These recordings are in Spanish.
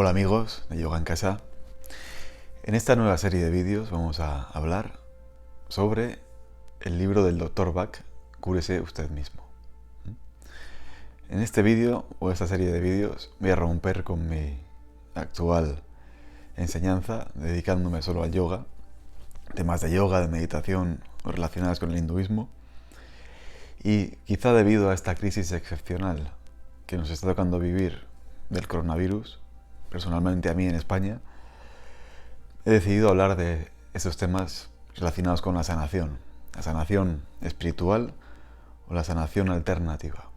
Hola amigos de Yoga en Casa. En esta nueva serie de vídeos vamos a hablar sobre el libro del Dr. Bach, Cúrese usted mismo. En este vídeo o esta serie de vídeos voy a romper con mi actual enseñanza dedicándome solo al yoga, temas de yoga, de meditación relacionadas con el hinduismo, y quizá debido a esta crisis excepcional que nos está tocando vivir del coronavirus, personalmente a mí en España, he decidido hablar de esos temas relacionados con la sanación espiritual o la sanación alternativa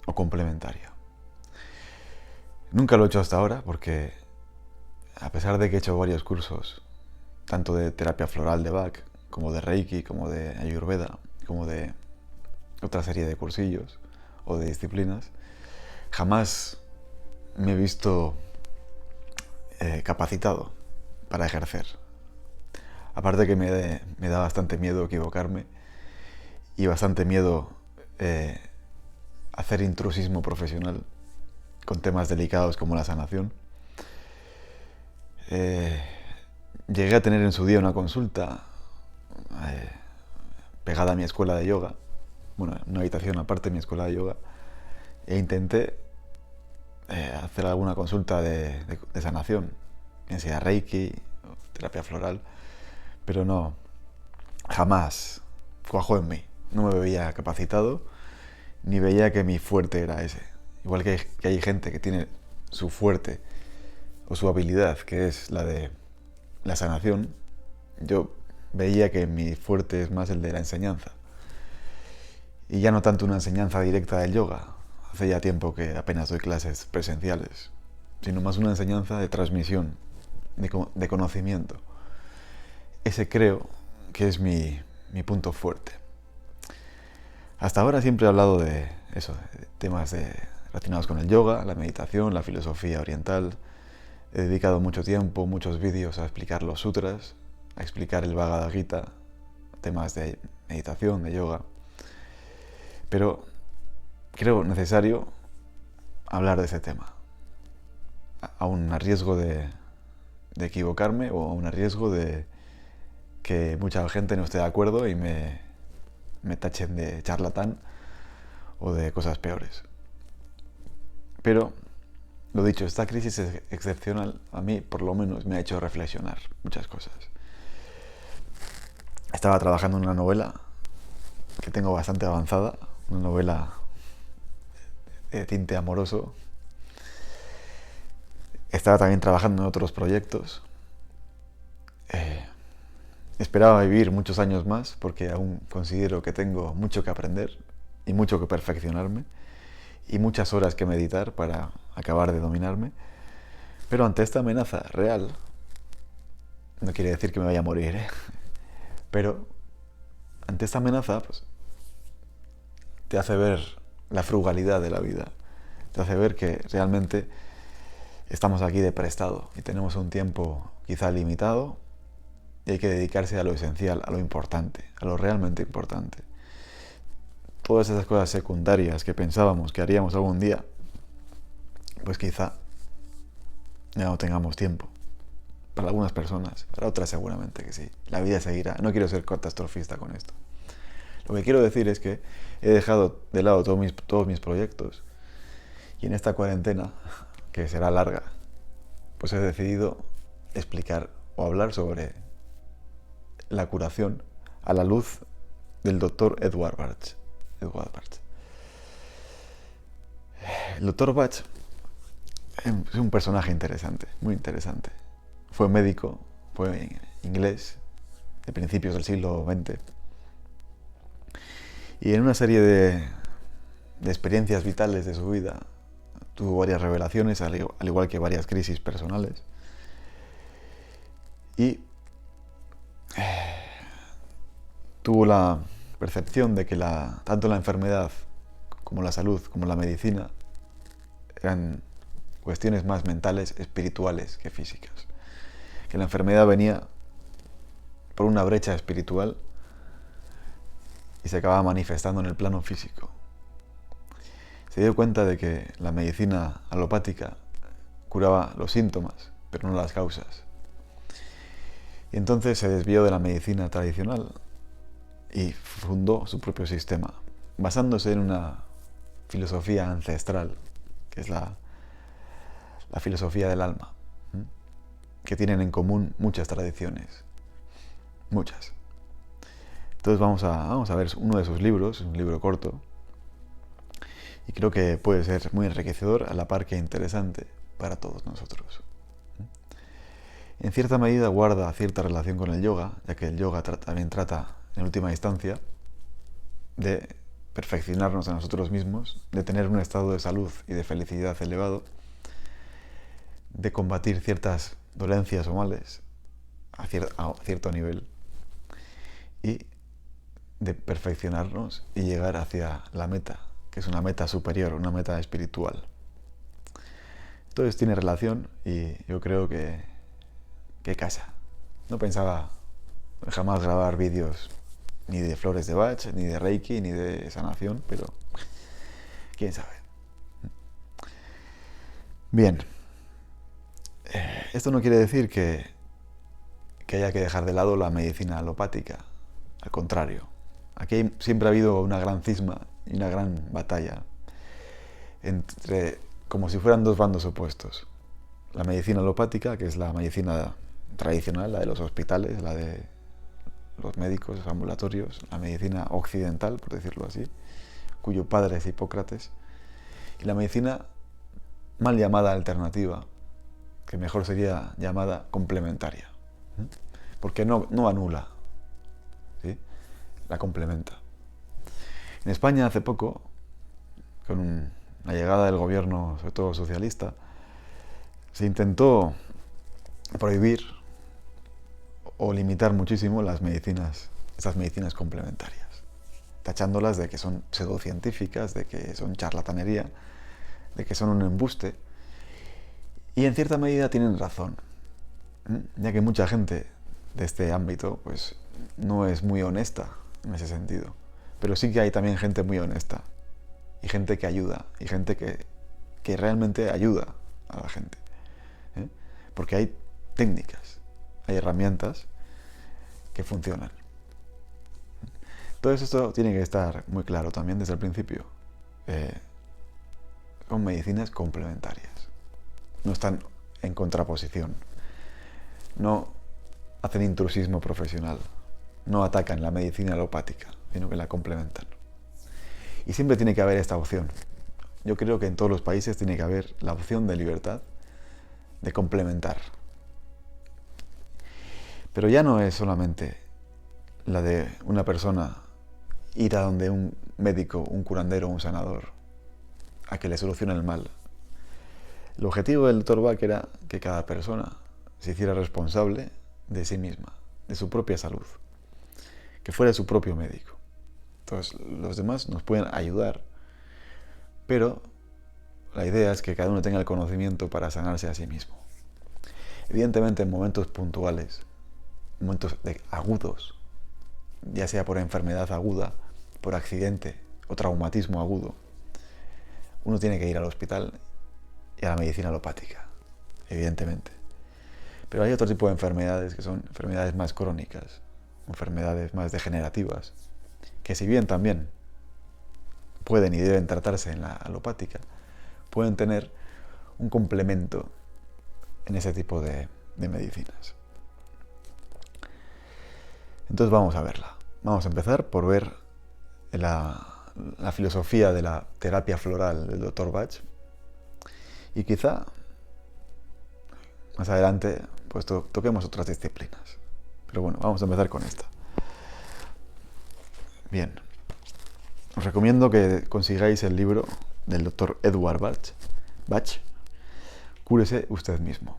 o complementaria. Nunca lo he hecho hasta ahora porque, a pesar de que he hecho varios cursos, tanto de terapia floral de Bach, como de Reiki, como de Ayurveda, como de otra serie de cursillos o de disciplinas, jamás me he visto capacitado para ejercer. Aparte que me da bastante miedo equivocarme y bastante miedo hacer intrusismo profesional con temas delicados como la sanación. Llegué a tener en su día una consulta pegada a mi escuela de yoga, bueno, una habitación aparte de mi escuela de yoga, e intenté hacer alguna consulta de sanación, bien sea Reiki, terapia floral, pero no, jamás cuajó en mí. No me veía capacitado, ni veía que mi fuerte era ese. Igual que hay gente que tiene su fuerte o su habilidad, que es la de la sanación, yo veía que mi fuerte es más el de la enseñanza. Y ya no tanto una enseñanza directa del yoga, hace ya tiempo que apenas doy clases presenciales, sino más una enseñanza de transmisión, de conocimiento. Ese creo que es mi punto fuerte. Hasta ahora siempre he hablado de eso, de temas relacionados con el yoga, la meditación, la filosofía oriental. He dedicado mucho tiempo, muchos vídeos a explicar los sutras, a explicar el Bhagavad Gita, temas de meditación, de yoga. Pero creo necesario hablar de ese tema, aun a riesgo de equivocarme o aun a riesgo de que mucha gente no esté de acuerdo y me tachen de charlatán o de cosas peores. Pero, lo dicho, esta crisis excepcional a mí por lo menos me ha hecho reflexionar muchas cosas. Estaba trabajando en una novela que tengo bastante avanzada, una novela de tinte amoroso. Estaba también trabajando en otros proyectos. Esperaba vivir muchos años más porque aún considero que tengo mucho que aprender y mucho que perfeccionarme y muchas horas que meditar para acabar de dominarme. Pero ante esta amenaza real, no quiere decir que me vaya a morir, pero ante esta amenaza, pues, te hace ver la frugalidad de la vida, te hace ver que realmente estamos aquí de prestado y tenemos un tiempo quizá limitado y hay que dedicarse a lo esencial, a lo importante, a lo realmente importante. Todas esas cosas secundarias que pensábamos que haríamos algún día, pues quizá ya no tengamos tiempo. Para algunas personas, para otras seguramente que sí. La vida seguirá. No quiero ser catastrofista con esto. Lo que quiero decir es que he dejado de lado todos mis proyectos y en esta cuarentena, que será larga, pues he decidido explicar o hablar sobre la curación a la luz del Dr. Edward Bach. El Dr. Bach es un personaje interesante, muy interesante. Fue médico, fue inglés, de principios del siglo XX. Y en una serie de experiencias vitales de su vida, tuvo varias revelaciones, al igual que varias crisis personales. Y tuvo la percepción de que tanto la enfermedad como la salud, como la medicina, eran cuestiones más mentales, espirituales que físicas. Que la enfermedad venía por una brecha espiritual y se acababa manifestando en el plano físico. Se dio cuenta de que la medicina alopática curaba los síntomas, pero no las causas. Y entonces se desvió de la medicina tradicional y fundó su propio sistema, basándose en una filosofía ancestral, que es la filosofía del alma, que tienen en común muchas tradiciones, muchas. Entonces vamos a ver uno de sus libros, un libro corto, y creo que puede ser muy enriquecedor a la par que interesante para todos nosotros. En cierta medida guarda cierta relación con el yoga, ya que el yoga también trata, en última instancia, de perfeccionarnos a nosotros mismos, de tener un estado de salud y de felicidad elevado, de combatir ciertas dolencias o males a cierto nivel y de perfeccionarnos y llegar hacia la meta, que es una meta superior, una meta espiritual. Entonces tiene relación y yo creo que casa. No pensaba jamás grabar vídeos ni de flores de Bach, ni de Reiki, ni de sanación, pero quién sabe. Bien, esto no quiere decir que haya que dejar de lado la medicina alopática. Al contrario, aquí siempre ha habido una gran cisma y una gran batalla entre, como si fueran dos bandos opuestos. La medicina alopática, que es la medicina tradicional, la de los hospitales, la de los médicos, los ambulatorios, la medicina occidental, por decirlo así, cuyo padre es Hipócrates, y la medicina mal llamada alternativa, que mejor sería llamada complementaria, porque no anula, ¿sí? La complementa. En España hace poco, con la llegada del gobierno, sobre todo socialista, se intentó prohibir o limitar muchísimo estas medicinas complementarias, tachándolas de que son pseudocientíficas, de que son charlatanería, de que son un embuste. Y en cierta medida tienen razón, ya que mucha gente de este ámbito pues no es muy honesta en ese sentido. Pero sí que hay también gente muy honesta, y gente que ayuda, y gente que realmente ayuda a la gente. Porque hay técnicas, hay herramientas que funcionan. Todo esto tiene que estar muy claro también desde el principio. Son medicinas complementarias. No están en contraposición. No hacen intrusismo profesional. No atacan la medicina alopática, sino que la complementan. Y siempre tiene que haber esta opción. Yo creo que en todos los países tiene que haber la opción de libertad de complementar. Pero ya no es solamente la de una persona ir a donde un médico, un curandero, un sanador, a que le solucione el mal. El objetivo del Dr. Bach era que cada persona se hiciera responsable de sí misma, de su propia salud, que fuera su propio médico. Entonces, los demás nos pueden ayudar, pero la idea es que cada uno tenga el conocimiento para sanarse a sí mismo. Evidentemente, en momentos puntuales, momentos agudos, ya sea por enfermedad aguda, por accidente o traumatismo agudo, uno tiene que ir al hospital y a la medicina alopática, evidentemente. Pero hay otro tipo de enfermedades que son enfermedades más crónicas, enfermedades más degenerativas, que si bien también pueden y deben tratarse en la alopática, pueden tener un complemento en ese tipo de medicinas. Entonces vamos a verla. Vamos a empezar por ver la filosofía de la terapia floral del Dr. Bach, y quizá más adelante pues toquemos otras disciplinas. Pero bueno, vamos a empezar con esta. Bien, os recomiendo que consigáis el libro del Dr. Edward Bach, Cúrese usted mismo.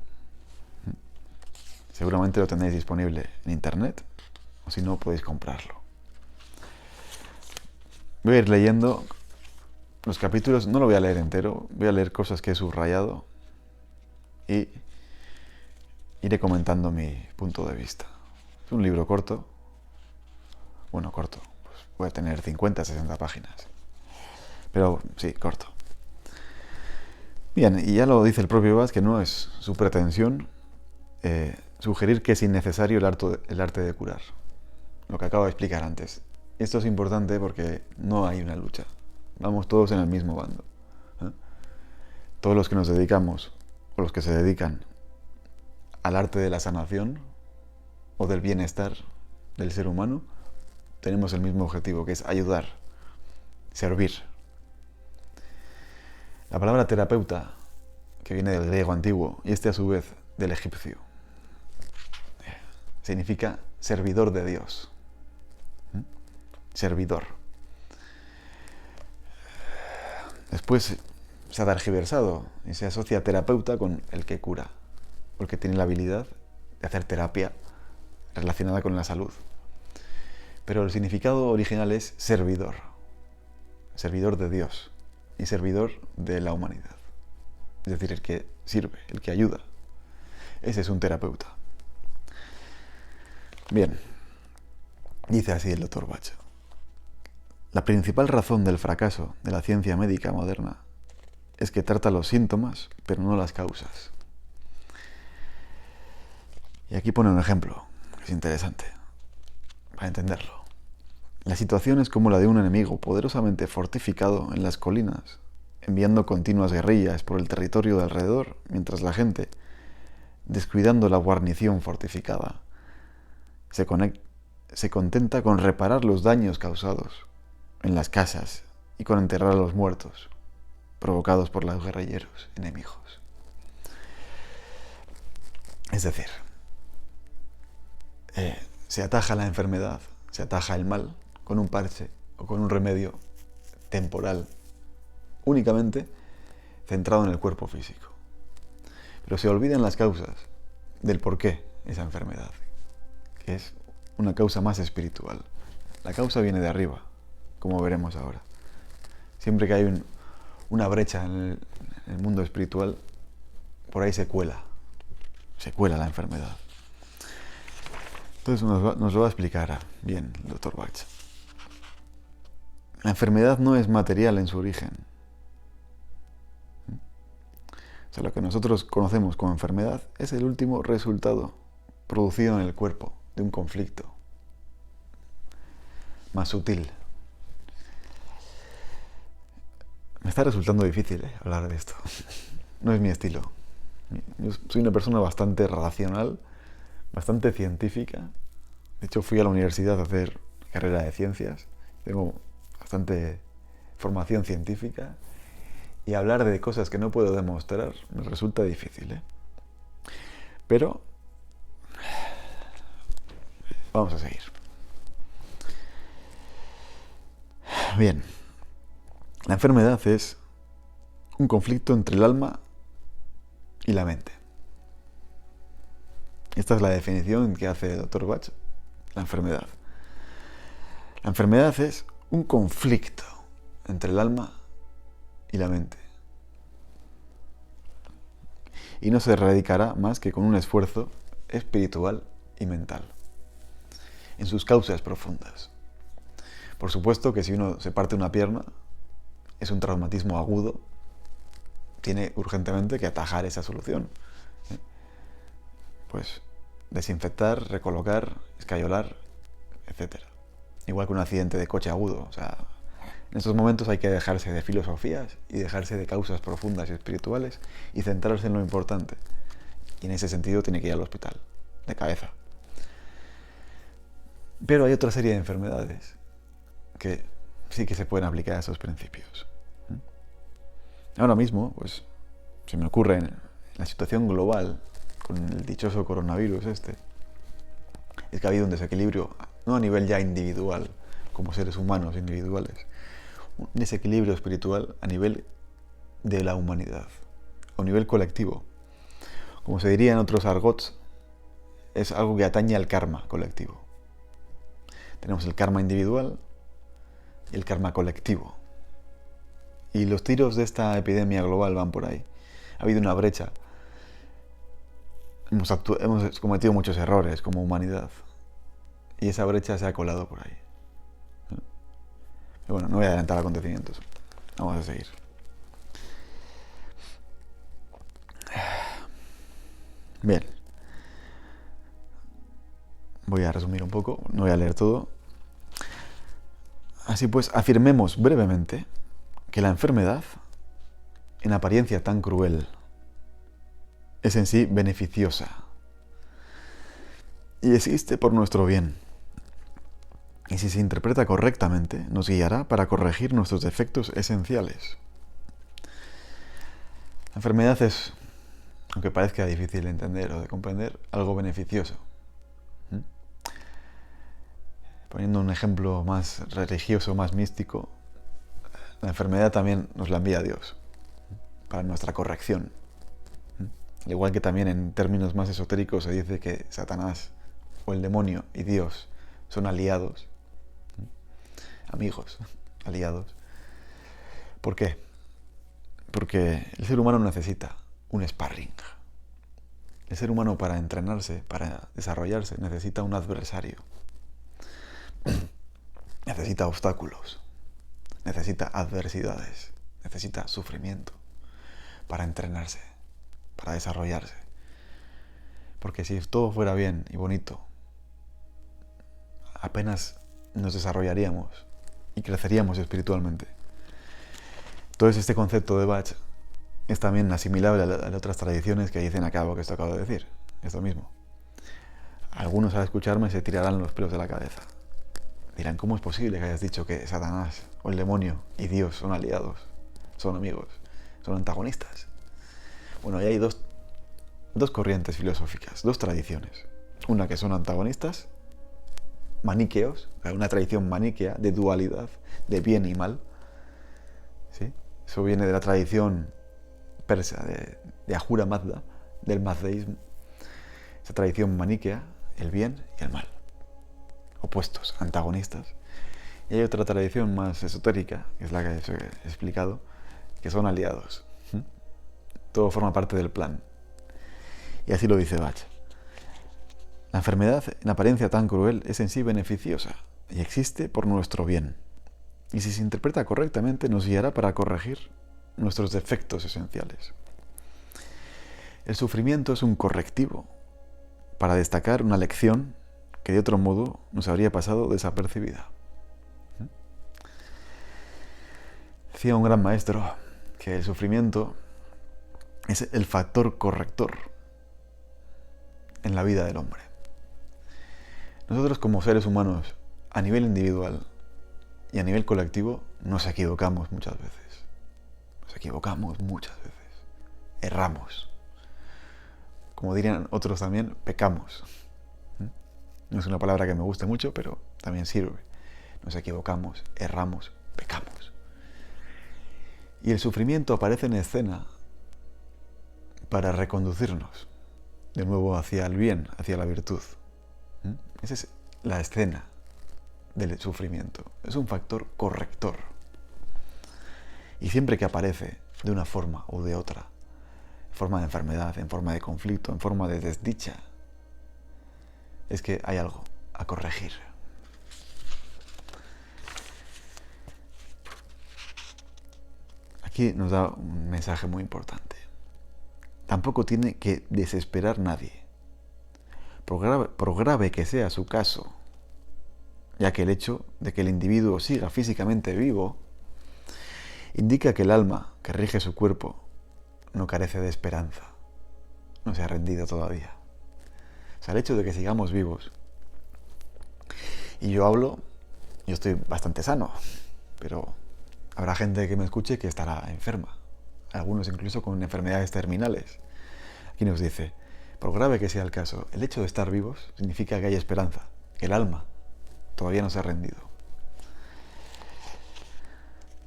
Seguramente lo tenéis disponible en internet, o si no, podéis comprarlo. Voy a ir leyendo los capítulos, no lo voy a leer entero, voy a leer cosas que he subrayado y iré comentando mi punto de vista. Es un libro corto, bueno, corto, pues puede tener 50, 60 páginas, pero sí, corto. Bien, y ya lo dice el propio Bas, que no es su pretensión sugerir que es innecesario el arte de curar. Lo que acabo de explicar antes. Esto es importante porque no hay una lucha. Vamos todos en el mismo bando. ¿Eh? Todos los que nos dedicamos, o los que se dedican al arte de la sanación o del bienestar del ser humano, tenemos el mismo objetivo, que es ayudar, servir. La palabra terapeuta, que viene del griego antiguo, y a su vez del egipcio, significa servidor de Dios. Servidor. Después se ha tergiversado y se asocia terapeuta con el que cura, o el que tiene la habilidad de hacer terapia relacionada con la salud. Pero el significado original es servidor, servidor de Dios y servidor de la humanidad. Es decir, el que sirve, el que ayuda. Ese es un terapeuta. Bien, dice así el Dr. Bach. La principal razón del fracaso de la ciencia médica moderna es que trata los síntomas, pero no las causas. Y aquí pone un ejemplo, que es interesante, para entenderlo. La situación es como la de un enemigo poderosamente fortificado en las colinas, enviando continuas guerrillas por el territorio de alrededor, mientras la gente, descuidando la guarnición fortificada, se contenta con reparar los daños causados en las casas y con enterrar a los muertos provocados por los guerrilleros enemigos. Es decir, se ataja la enfermedad, se ataja el mal con un parche o con un remedio temporal, únicamente centrado en el cuerpo físico. Pero se olvidan las causas del por qué esa enfermedad, que es una causa más espiritual. La causa viene de arriba, como veremos ahora. Siempre que hay una brecha en el mundo espiritual, por ahí se cuela la enfermedad. Entonces nos lo va a explicar bien el Dr. Bach. La enfermedad no es material en su origen. O sea, lo que nosotros conocemos como enfermedad es el último resultado producido en el cuerpo de un conflicto más sutil. Me está resultando difícil hablar de esto. No es mi estilo. Yo soy una persona bastante racional, bastante científica. De hecho, fui a la universidad a hacer carrera de ciencias. Tengo bastante formación científica. Y hablar de cosas que no puedo demostrar me resulta difícil. Pero vamos a seguir. Bien. La enfermedad es un conflicto entre el alma y la mente. Esta es la definición que hace el Dr. Bach, la enfermedad. La enfermedad es un conflicto entre el alma y la mente. Y no se erradicará más que con un esfuerzo espiritual y mental, en sus causas profundas. Por supuesto que si uno se parte una pierna, es un traumatismo agudo, tiene urgentemente que atajar esa solución. Pues desinfectar, recolocar, escayolar, etc. Igual que un accidente de coche agudo. O sea, en estos momentos hay que dejarse de filosofías y dejarse de causas profundas y espirituales y centrarse en lo importante. Y en ese sentido tiene que ir al hospital, de cabeza. Pero hay otra serie de enfermedades que sí que se pueden aplicar a esos principios. Ahora mismo, pues, se me ocurre en la situación global con el dichoso coronavirus es que ha habido un desequilibrio, no a nivel ya individual, como seres humanos individuales, un desequilibrio espiritual a nivel de la humanidad, a un nivel colectivo. Como se diría en otros argots, es algo que atañe al karma colectivo. Tenemos el karma individual y el karma colectivo. Y los tiros de esta epidemia global van por ahí. Ha habido una brecha. Hemos cometido muchos errores como humanidad. Y esa brecha se ha colado por ahí. Pero bueno, no voy a adelantar acontecimientos. Vamos a seguir. Bien, voy a resumir un poco, no voy a leer todo. Así pues, afirmemos brevemente que la enfermedad, en apariencia tan cruel, es en sí beneficiosa y existe por nuestro bien. Y si se interpreta correctamente, nos guiará para corregir nuestros defectos esenciales. La enfermedad es, aunque parezca difícil de entender o de comprender, algo beneficioso. Poniendo un ejemplo más religioso, más místico, la enfermedad también nos la envía Dios para nuestra corrección. Al igual que también en términos más esotéricos se dice que Satanás o el demonio y Dios son aliados, amigos, aliados. ¿Por qué? Porque el ser humano necesita un sparring. El ser humano, para entrenarse, para desarrollarse, necesita un adversario. Necesita obstáculos, necesita adversidades, necesita sufrimiento para entrenarse, para desarrollarse. Porque si todo fuera bien y bonito, apenas nos desarrollaríamos y creceríamos espiritualmente. Entonces este concepto de Bach es también asimilable a otras tradiciones que dicen acabo que esto acabo de decir, esto mismo. Algunos al escucharme se tirarán los pelos de la cabeza. Dirán, ¿cómo es posible que hayas dicho que Satanás o el demonio y Dios son aliados, son amigos, son antagonistas? Bueno, ahí hay dos corrientes filosóficas, dos tradiciones. Una que son antagonistas, maniqueos, una tradición maniquea de dualidad, de bien y mal. ¿Sí? Eso viene de la tradición persa, de Ahura Mazda, del mazdeísmo. Esa tradición maniquea, el bien y el mal. Opuestos, antagonistas. Y hay otra tradición más esotérica, que es la que os he explicado, que son aliados. Todo forma parte del plan. Y así lo dice Bach. La enfermedad, en apariencia tan cruel, es en sí beneficiosa y existe por nuestro bien. Y si se interpreta correctamente, nos guiará para corregir nuestros defectos esenciales. El sufrimiento es un correctivo para destacar una lección que de otro modo nos habría pasado desapercibida. Decía un gran maestro que el sufrimiento es el factor corrector en la vida del hombre. Nosotros como seres humanos, a nivel individual y a nivel colectivo, nos equivocamos muchas veces. Nos equivocamos muchas veces. Erramos. Como dirían otros también, pecamos. No es una palabra que me guste mucho, pero también sirve. Nos equivocamos, erramos, pecamos. Y el sufrimiento aparece en escena para reconducirnos de nuevo hacia el bien, hacia la virtud. Esa es la escena del sufrimiento. Es un factor corrector. Y siempre que aparece de una forma o de otra, en forma de enfermedad, en forma de conflicto, en forma de desdicha, es que hay algo a corregir. Aquí nos da un mensaje muy importante. Tampoco tiene que desesperar nadie, por grave que sea su caso, ya que el hecho de que el individuo siga físicamente vivo indica que el alma que rige su cuerpo no carece de esperanza, no se ha rendido todavía. O sea, el hecho de que sigamos vivos, y yo estoy bastante sano, pero habrá gente que me escuche que estará enferma, algunos incluso con enfermedades terminales. Aquí nos dice, por grave que sea el caso, el hecho de estar vivos significa que hay esperanza, que el alma todavía no se ha rendido.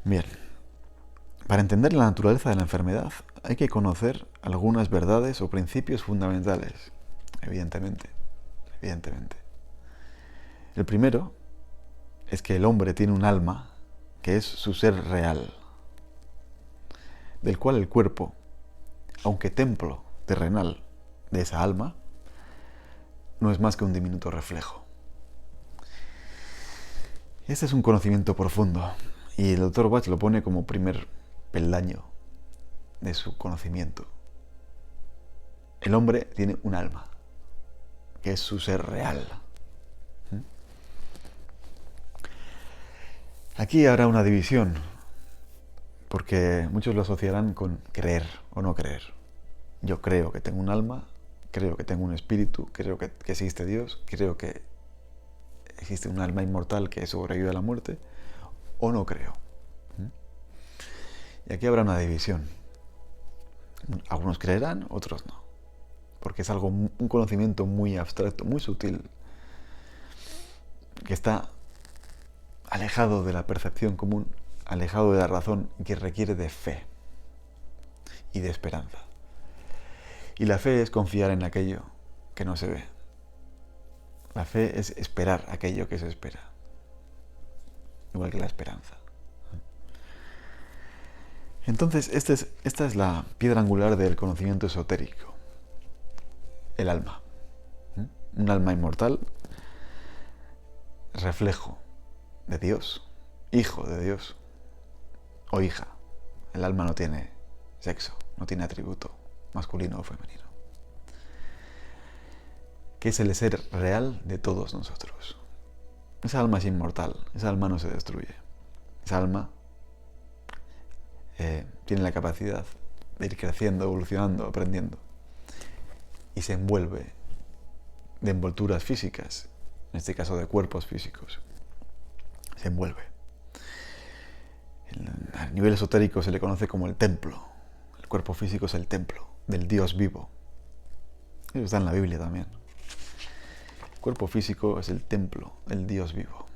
Bien, para entender la naturaleza de la enfermedad hay que conocer algunas verdades o principios fundamentales, evidentemente. El primero es que el hombre tiene un alma que es su ser real, del cual el cuerpo, aunque templo terrenal de esa alma, no es más que un diminuto reflejo. Este es un conocimiento profundo y el Dr. Bach lo pone como primer peldaño de su conocimiento. el hombre tiene un alma, que es su ser real. Aquí habrá una división, porque muchos lo asociarán con creer o no creer. Yo creo que tengo un alma, creo que tengo un espíritu, creo que existe Dios, creo que existe un alma inmortal que sobrevive a la muerte, o no creo. Y aquí habrá una división. Algunos creerán, otros no. Porque es un conocimiento muy abstracto, muy sutil, que está alejado de la percepción común, alejado de la razón, que requiere de fe y de esperanza. Y la fe es confiar en aquello que no se ve. La fe es esperar aquello que se espera, igual que la esperanza. Entonces, esta es la piedra angular del conocimiento esotérico, el alma. Un alma inmortal, reflejo de Dios, hijo de Dios o hija. El alma no tiene sexo, no tiene atributo masculino o femenino. Que es el ser real de todos nosotros. Esa alma es inmortal, esa alma no se destruye. Esa alma tiene la capacidad de ir creciendo, evolucionando, aprendiendo. Y se envuelve de envolturas físicas, en este caso de cuerpos físicos. Se envuelve. A nivel esotérico se le conoce como el templo. El cuerpo físico es el templo del Dios vivo. Eso está en la Biblia también. El cuerpo físico es el templo del Dios vivo.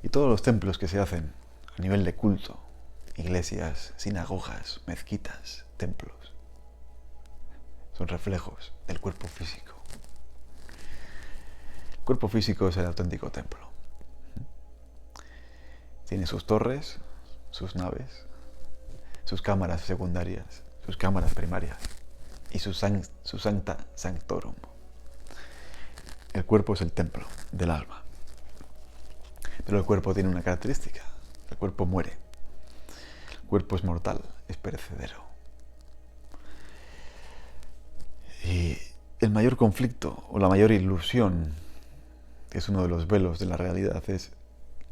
Y todos los templos que se hacen a nivel de culto, iglesias, sinagogas, mezquitas, templos, son reflejos del cuerpo físico. El cuerpo físico es el auténtico templo. Tiene sus torres, sus naves, sus cámaras secundarias, sus cámaras primarias y su sancta sanctorum. El cuerpo es el templo del alma. Pero el cuerpo tiene una característica. El cuerpo muere. El cuerpo es mortal, es perecedero. Y el mayor conflicto o la mayor ilusión, que es uno de los velos de la realidad, es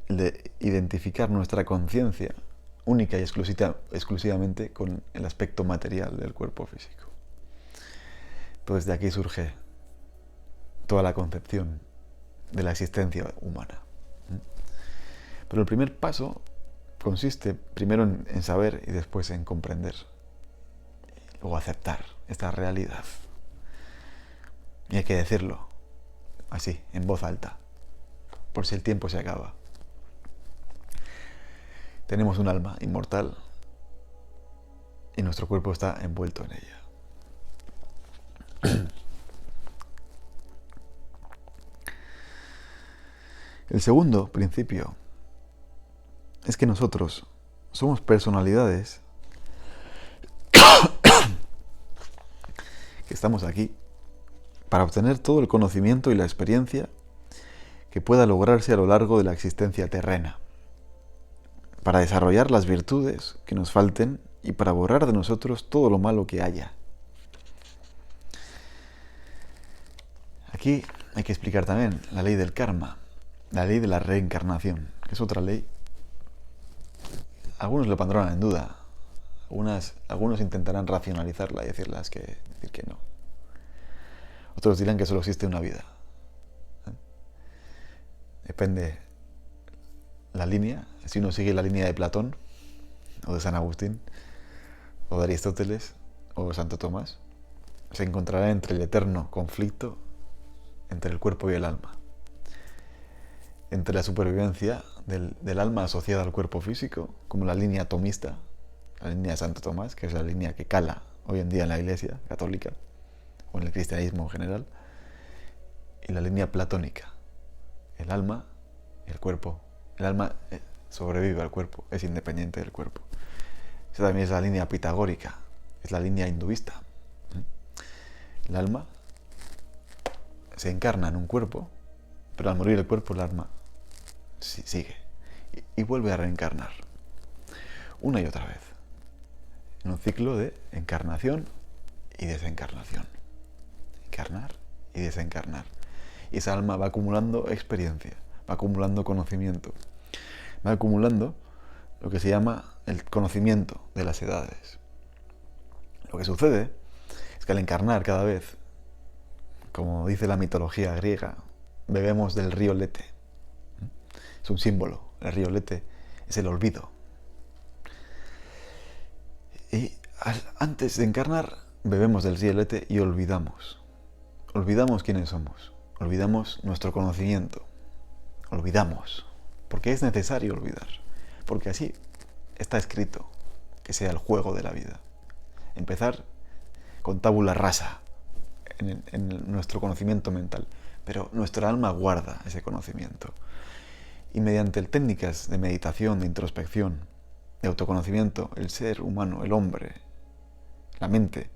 el de identificar nuestra conciencia única y exclusivamente con el aspecto material del cuerpo físico. Entonces de aquí surge toda la concepción de la existencia humana. Pero el primer paso consiste primero en saber y después en comprender o aceptar esta realidad. Y hay que decirlo así, en voz alta, por si el tiempo se acaba. Tenemos un alma inmortal y nuestro cuerpo está envuelto en ella. El segundo principio es que nosotros somos personalidades que estamos aquí para obtener todo el conocimiento y la experiencia que pueda lograrse a lo largo de la existencia terrena, para desarrollar las virtudes que nos falten y para borrar de nosotros todo lo malo que haya. Aquí hay que explicar también la ley del karma, la ley de la reencarnación, que es otra ley. Algunos lo pondrán en duda, algunos intentarán racionalizarla y decir que no. Otros dirán que solo existe una vida. Depende la línea, si uno sigue la línea de Platón, o de San Agustín, o de Aristóteles, o de Santo Tomás, se encontrará entre el eterno conflicto entre el cuerpo y el alma, entre la supervivencia del alma asociada al cuerpo físico, como la línea tomista, la línea de Santo Tomás, que es la línea que cala hoy en día en la Iglesia católica, o en el cristianismo en general, y la línea platónica, el alma y el cuerpo. El alma sobrevive al cuerpo, es independiente del cuerpo. Esa también es la línea pitagórica, es la línea hinduista. El alma se encarna en un cuerpo, pero al morir el cuerpo, el alma sigue y vuelve a reencarnar una y otra vez, en un ciclo de encarnación y desencarnación. Encarnar y desencarnar. Y esa alma va acumulando experiencia, va acumulando conocimiento, va acumulando lo que se llama el conocimiento de las edades. Lo que sucede es que al encarnar cada vez, como dice la mitología griega, bebemos del río Lete. Es un símbolo. El río Lete es el olvido. Y antes de encarnar, bebemos del río Lete y olvidamos. Olvidamos quiénes somos. Olvidamos nuestro conocimiento. Olvidamos. Porque es necesario olvidar. Porque así está escrito que sea el juego de la vida. Empezar con tabula rasa en nuestro conocimiento mental. Pero nuestra alma guarda ese conocimiento. Y mediante técnicas de meditación, de introspección, de autoconocimiento, el ser humano, el hombre, la mente,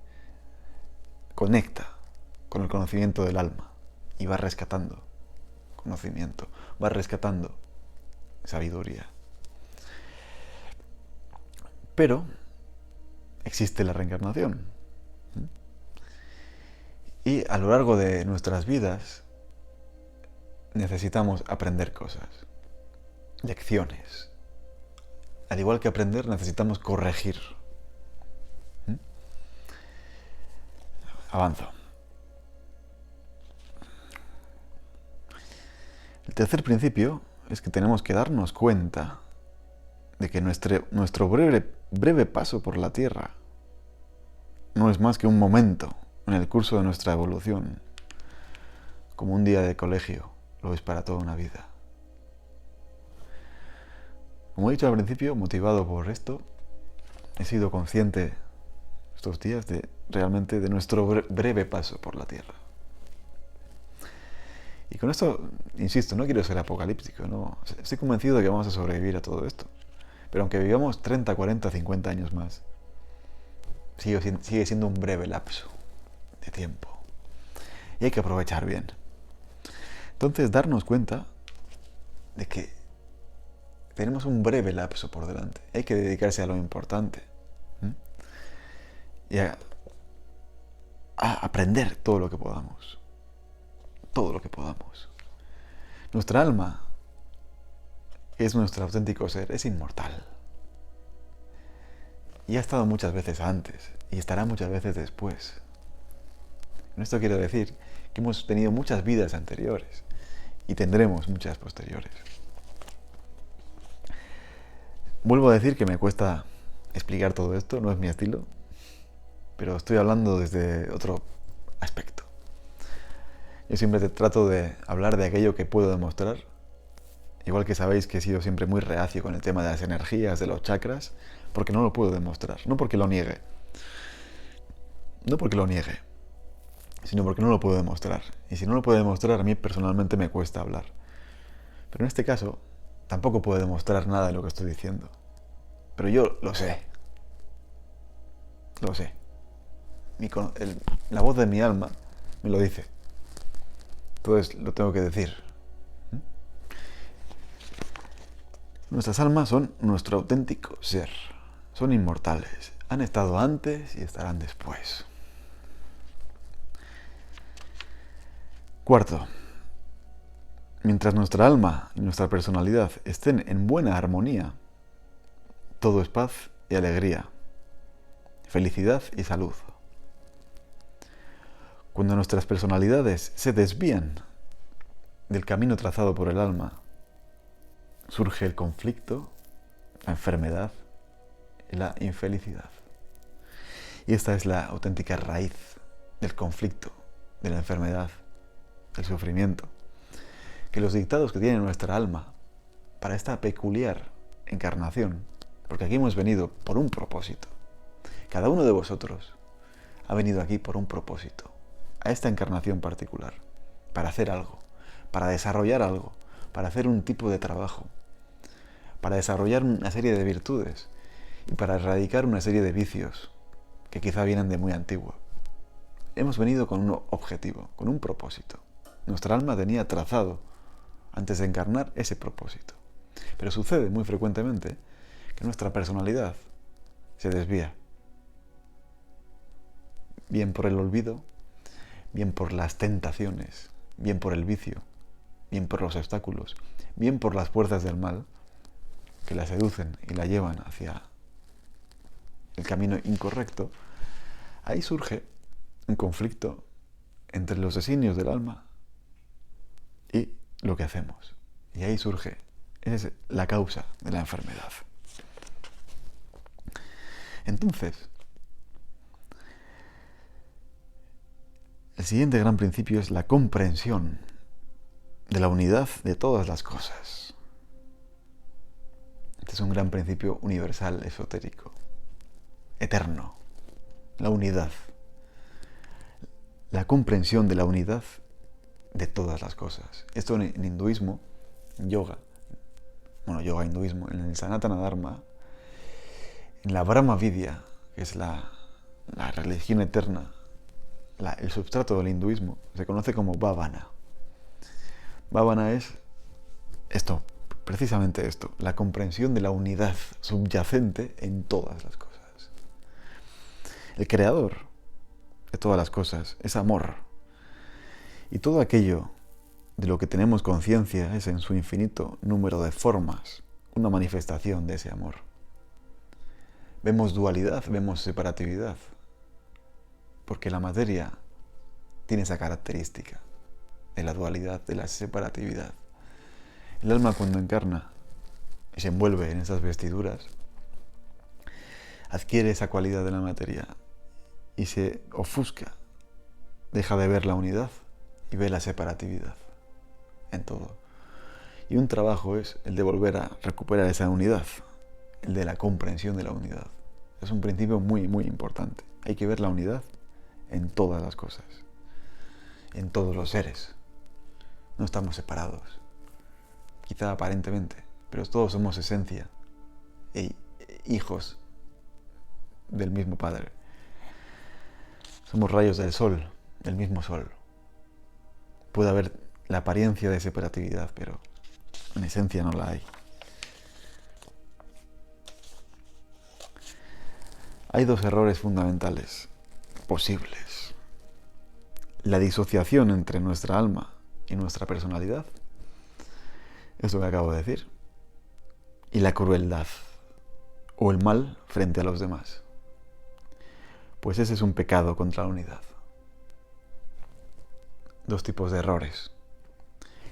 conecta con el conocimiento del alma y va rescatando conocimiento, va rescatando sabiduría. Pero existe la reencarnación. Y a lo largo de nuestras vidas necesitamos aprender cosas, lecciones. Al igual que aprender, necesitamos corregir. Avanzo. El tercer principio es que tenemos que darnos cuenta de que nuestro breve paso por la Tierra no es más que un momento en el curso de nuestra evolución, como un día de colegio lo es para toda una vida. Como he dicho al principio, motivado por esto, he sido consciente estos días realmente de nuestro breve paso por la Tierra. Y con esto, insisto, no quiero ser apocalíptico, no. Estoy convencido de que vamos a sobrevivir a todo esto. Pero aunque vivamos 30, 40, 50 años más, sigue siendo un breve lapso de tiempo. Y hay que aprovechar bien. Entonces, darnos cuenta de que tenemos un breve lapso por delante. Hay que dedicarse a lo importante. Y a aprender todo lo que podamos. Todo lo que podamos. Nuestra alma, que es nuestro auténtico ser, es inmortal. Y ha estado muchas veces antes y estará muchas veces después. Con esto quiero decir que hemos tenido muchas vidas anteriores y tendremos muchas posteriores. Vuelvo a decir que me cuesta explicar todo esto, no es mi estilo, pero estoy hablando desde otro aspecto. Yo siempre trato de hablar de aquello que puedo demostrar, igual que sabéis que he sido siempre muy reacio con el tema de las energías, de los chakras, porque no lo puedo demostrar, no porque lo niegue, sino porque no lo puedo demostrar. Y si no lo puedo demostrar, a mí personalmente me cuesta hablar. Pero en este caso, tampoco puedo demostrar nada de lo que estoy diciendo. Pero yo lo sé. Lo sé. La voz de mi alma me lo dice. Entonces lo tengo que decir. Nuestras almas son nuestro auténtico ser. Son inmortales. Han estado antes y estarán después. Cuarto, mientras nuestra alma y nuestra personalidad estén en buena armonía, todo es paz y alegría, felicidad y salud. Cuando nuestras personalidades se desvían del camino trazado por el alma, surge el conflicto, la enfermedad y la infelicidad. Y esta es la auténtica raíz del conflicto, de la enfermedad, del sufrimiento. Que los dictados que tiene nuestra alma para esta peculiar encarnación, porque aquí hemos venido por un propósito. Cada uno de vosotros ha venido aquí por un propósito, a esta encarnación particular, para hacer algo, para desarrollar algo, para hacer un tipo de trabajo, para desarrollar una serie de virtudes y para erradicar una serie de vicios que quizá vienen de muy antiguo. Hemos venido con un objetivo, con un propósito. Nuestra alma tenía trazado, antes de encarnar, ese propósito. Pero sucede muy frecuentemente que nuestra personalidad se desvía. bien por el olvido, bien por las tentaciones, bien por el vicio, bien por los obstáculos, bien por las fuerzas del mal que la seducen y la llevan hacia el camino incorrecto, ahí surge un conflicto entre los designios del alma y lo que hacemos. Y ahí surge, esa es la causa de la enfermedad. Entonces, el siguiente gran principio es la comprensión de la unidad de todas las cosas. Este es un gran principio universal, esotérico, eterno. La unidad. La comprensión de la unidad de todas las cosas. Esto en hinduismo, yoga hinduismo, en el Sanatana Dharma, en la Brahma Vidya, que es la religión eterna, el substrato del hinduismo, se conoce como Bhavana. Bhavana es esto, precisamente esto, la comprensión de la unidad subyacente en todas las cosas. El creador de todas las cosas es amor. Y todo aquello de lo que tenemos conciencia es en su infinito número de formas una manifestación de ese amor. Vemos dualidad, vemos separatividad, porque la materia tiene esa característica de la dualidad, de la separatividad. El alma, cuando encarna y se envuelve en esas vestiduras, adquiere esa cualidad de la materia y se ofusca, deja de ver la unidad y ve la separatividad en todo. Y un trabajo es el de volver a recuperar esa unidad, el de la comprensión de la unidad. Es un principio muy, muy importante. Hay que ver la unidad en todas las cosas, en todos los seres. No estamos separados, quizá aparentemente, pero todos somos esencia e hijos del mismo Padre. Somos rayos del sol, del mismo sol. Puede haber la apariencia de separatividad, pero en esencia no la hay. Hay dos errores fundamentales posibles. La disociación entre nuestra alma y nuestra personalidad, eso que acabo de decir, y la crueldad o el mal frente a los demás. Pues ese es un pecado contra la unidad. Dos tipos de errores.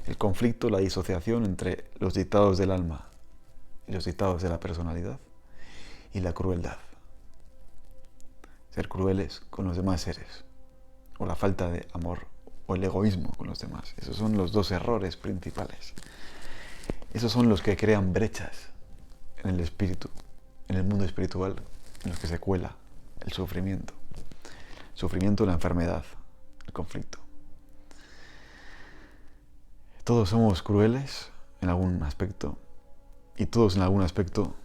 El conflicto, la disociación entre los dictados del alma y los dictados de la personalidad, y la crueldad. Ser crueles con los demás seres, o la falta de amor, o el egoísmo con los demás. Esos son los dos errores principales. Esos son los que crean brechas en el espíritu, en el mundo espiritual, en los que se cuela el sufrimiento. El sufrimiento, la enfermedad, el conflicto. Todos somos crueles en algún aspecto, y todos en algún aspecto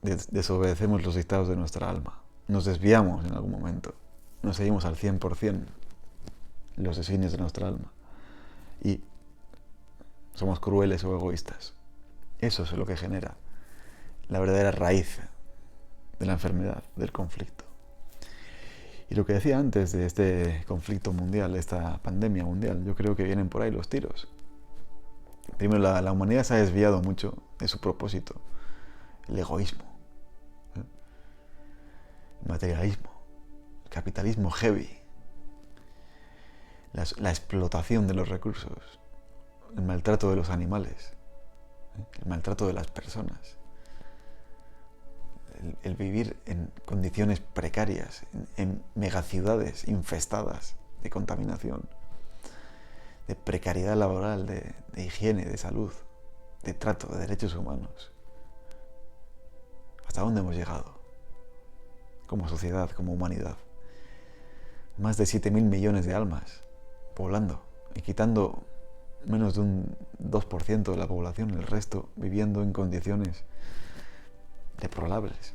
desobedecemos los dictados de nuestra alma. Nos desviamos en algún momento. No seguimos al 100% los designios de nuestra alma. Y somos crueles o egoístas. Eso es lo que genera la verdadera raíz de la enfermedad, del conflicto. Y lo que decía antes de este conflicto mundial, esta pandemia mundial, yo creo que vienen por ahí los tiros. Primero, la humanidad se ha desviado mucho de su propósito, el egoísmo, el materialismo, el capitalismo heavy, la explotación de los recursos, el maltrato de los animales, el maltrato de las personas, el vivir en condiciones precarias, en megaciudades infestadas de contaminación, de precariedad laboral, de higiene, de salud, de trato, de derechos humanos. ¿Hasta dónde hemos llegado? Como sociedad, como humanidad. Más de 7.000 millones de almas poblando y quitando menos de un 2% de la población, el resto viviendo en condiciones deplorables.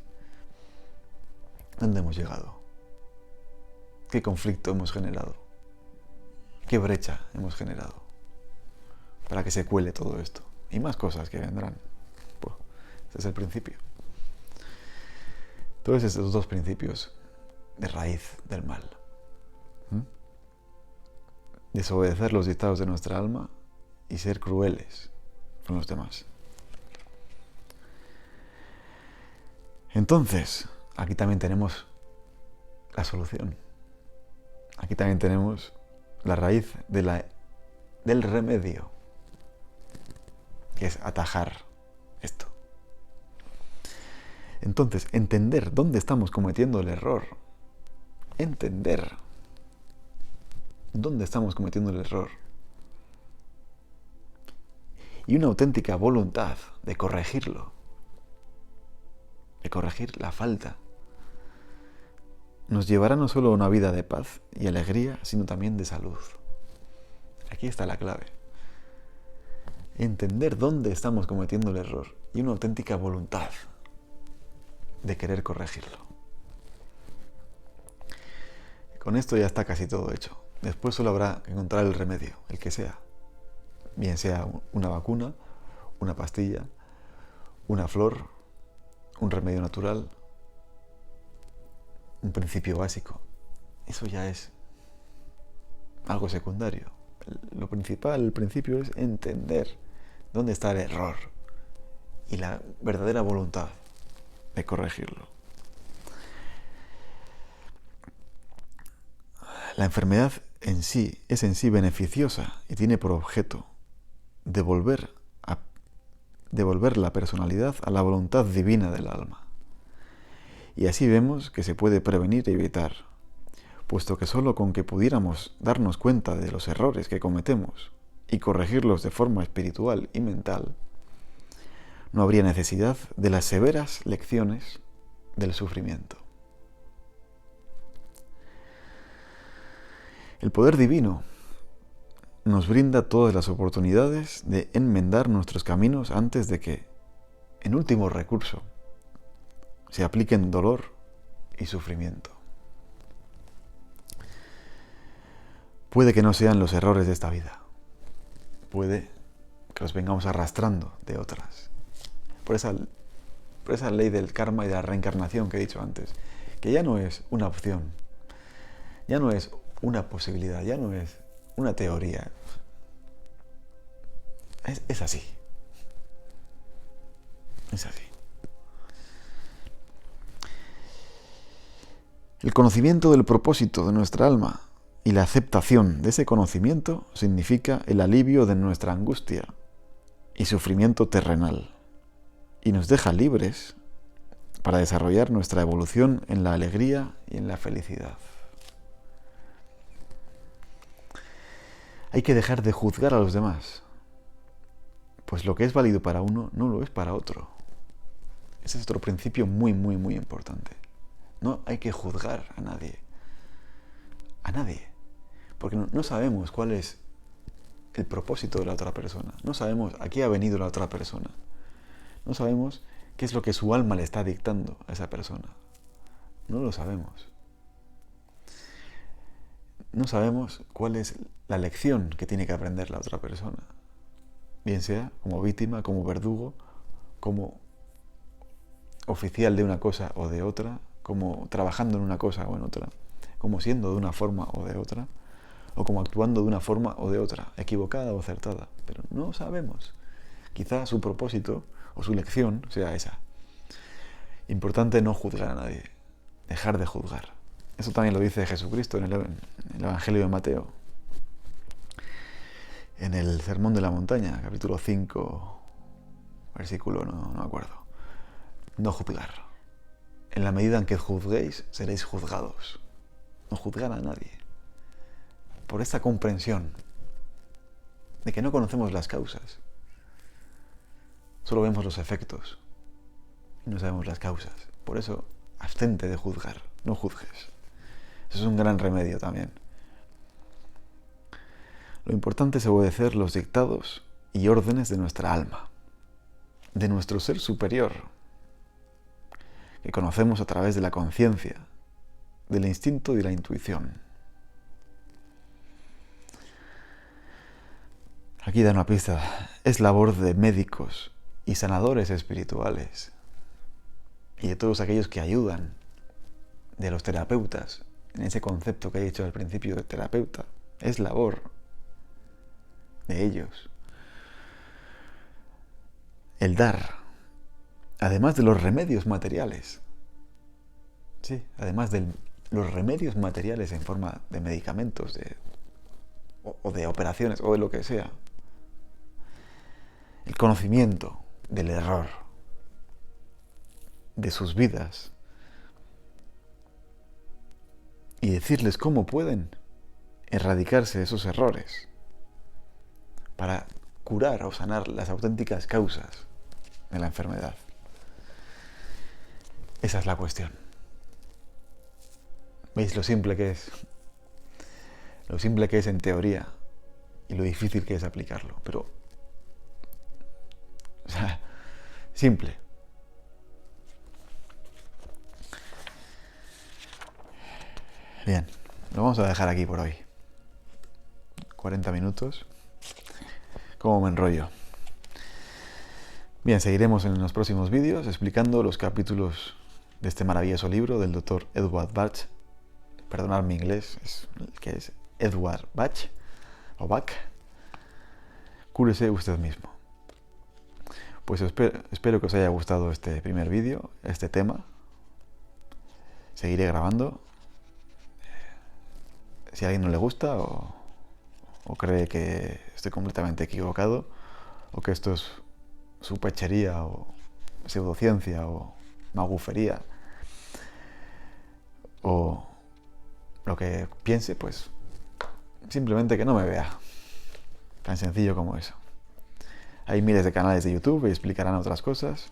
¿Dónde hemos llegado? ¿Qué conflicto hemos generado? ¿Qué brecha hemos generado para que se cuele todo esto? Y más cosas que vendrán. Pues, este es el principio. Entonces, estos dos principios de raíz del mal. Desobedecer los dictados de nuestra alma y ser crueles con los demás. Entonces, aquí también tenemos la solución. Aquí también tenemos la raíz del remedio, que es atajar esto. Entonces, entender dónde estamos cometiendo el error. Entender dónde estamos cometiendo el error. Y una auténtica voluntad de corregirlo. De corregir la falta. Nos llevará no solo a una vida de paz y alegría, sino también de salud. Aquí está la clave. Entender dónde estamos cometiendo el error y una auténtica voluntad de querer corregirlo. Con esto ya está casi todo hecho. Después solo habrá que encontrar el remedio, el que sea. Bien sea una vacuna, una pastilla, una flor, un remedio natural, un principio básico. Eso ya es algo secundario. Lo principal, el principio es entender dónde está el error y la verdadera voluntad de corregirlo. La enfermedad en sí es en sí beneficiosa y tiene por objeto devolver la personalidad a la voluntad divina del alma. Y así vemos que se puede prevenir y evitar, puesto que solo con que pudiéramos darnos cuenta de los errores que cometemos y corregirlos de forma espiritual y mental, no habría necesidad de las severas lecciones del sufrimiento. El poder divino nos brinda todas las oportunidades de enmendar nuestros caminos antes de que, en último recurso, se apliquen dolor y sufrimiento. Puede que no sean los errores de esta vida. Puede que los vengamos arrastrando de otras. Por esa ley del karma y de la reencarnación que he dicho antes, que ya no es una opción, ya no es una posibilidad, ya no es una teoría. Es así. Es así. El conocimiento del propósito de nuestra alma y la aceptación de ese conocimiento significa el alivio de nuestra angustia y sufrimiento terrenal y nos deja libres para desarrollar nuestra evolución en la alegría y en la felicidad. Hay que dejar de juzgar a los demás, pues lo que es válido para uno no lo es para otro. Ese es otro principio muy, muy, muy importante. No hay que juzgar a nadie. A nadie. Porque no sabemos cuál es el propósito de la otra persona. No sabemos a qué ha venido la otra persona. No sabemos qué es lo que su alma le está dictando a esa persona. No lo sabemos. No sabemos cuál es la lección que tiene que aprender la otra persona. Bien sea como víctima, como verdugo, como oficial de una cosa o de otra, como trabajando en una cosa o en otra, como siendo de una forma o de otra, o como actuando de una forma o de otra, equivocada o acertada. Pero no sabemos. Quizá su propósito o su lección sea esa. Importante no juzgar a nadie, dejar de juzgar. Eso también lo dice Jesucristo en el Evangelio de Mateo, en el Sermón de la Montaña, capítulo 5, versículo, no me acuerdo. No juzgar. En la medida en que juzguéis, seréis juzgados. No juzgar a nadie. Por esta comprensión de que no conocemos las causas. Solo vemos los efectos y no sabemos las causas. Por eso, abstente de juzgar, no juzgues. Eso es un gran remedio también. Lo importante es obedecer los dictados y órdenes de nuestra alma, de nuestro ser superior, que conocemos a través de la conciencia, del instinto y de la intuición. Aquí da una pista. Es labor de médicos y sanadores espirituales y de todos aquellos que ayudan de los terapeutas, en ese concepto que he dicho al principio de terapeuta, es labor de ellos el dar, además de los remedios materiales, sí, además de los remedios materiales en forma de medicamentos o de operaciones o de lo que sea, el conocimiento del error, de sus vidas, y decirles cómo pueden erradicarse esos errores para curar o sanar las auténticas causas de la enfermedad. Esa es la cuestión. ¿Veis lo simple que es? Lo simple que es en teoría y lo difícil que es aplicarlo. Pero, o sea, simple. Bien, lo vamos a dejar aquí por hoy. 40 minutos. ¿Cómo me enrollo? Bien, seguiremos en los próximos vídeos explicando los capítulos de este maravilloso libro del Dr. Edward Bach. Perdonad mi inglés, que es Edward Bach, o Bach. Cúrese usted mismo. Pues espero que os haya gustado este primer vídeo, este tema. Seguiré grabando. Si a alguien no le gusta o cree que estoy completamente equivocado o que esto es superchería o pseudociencia o magufería o lo que piense, pues simplemente que no me vea. Tan sencillo como eso. Hay miles de canales de YouTube y explicarán otras cosas.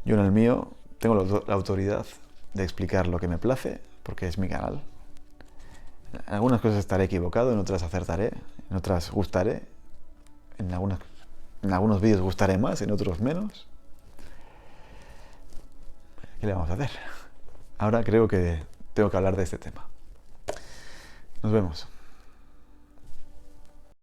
Yo en el mío tengo la autoridad de explicar lo que me place porque es mi canal. En algunas cosas estaré equivocado, en otras acertaré, en otras gustaré, en algunos vídeos gustaré más, en otros menos. ¿Qué le vamos a hacer? Ahora creo que tengo que hablar de este tema. Nos vemos.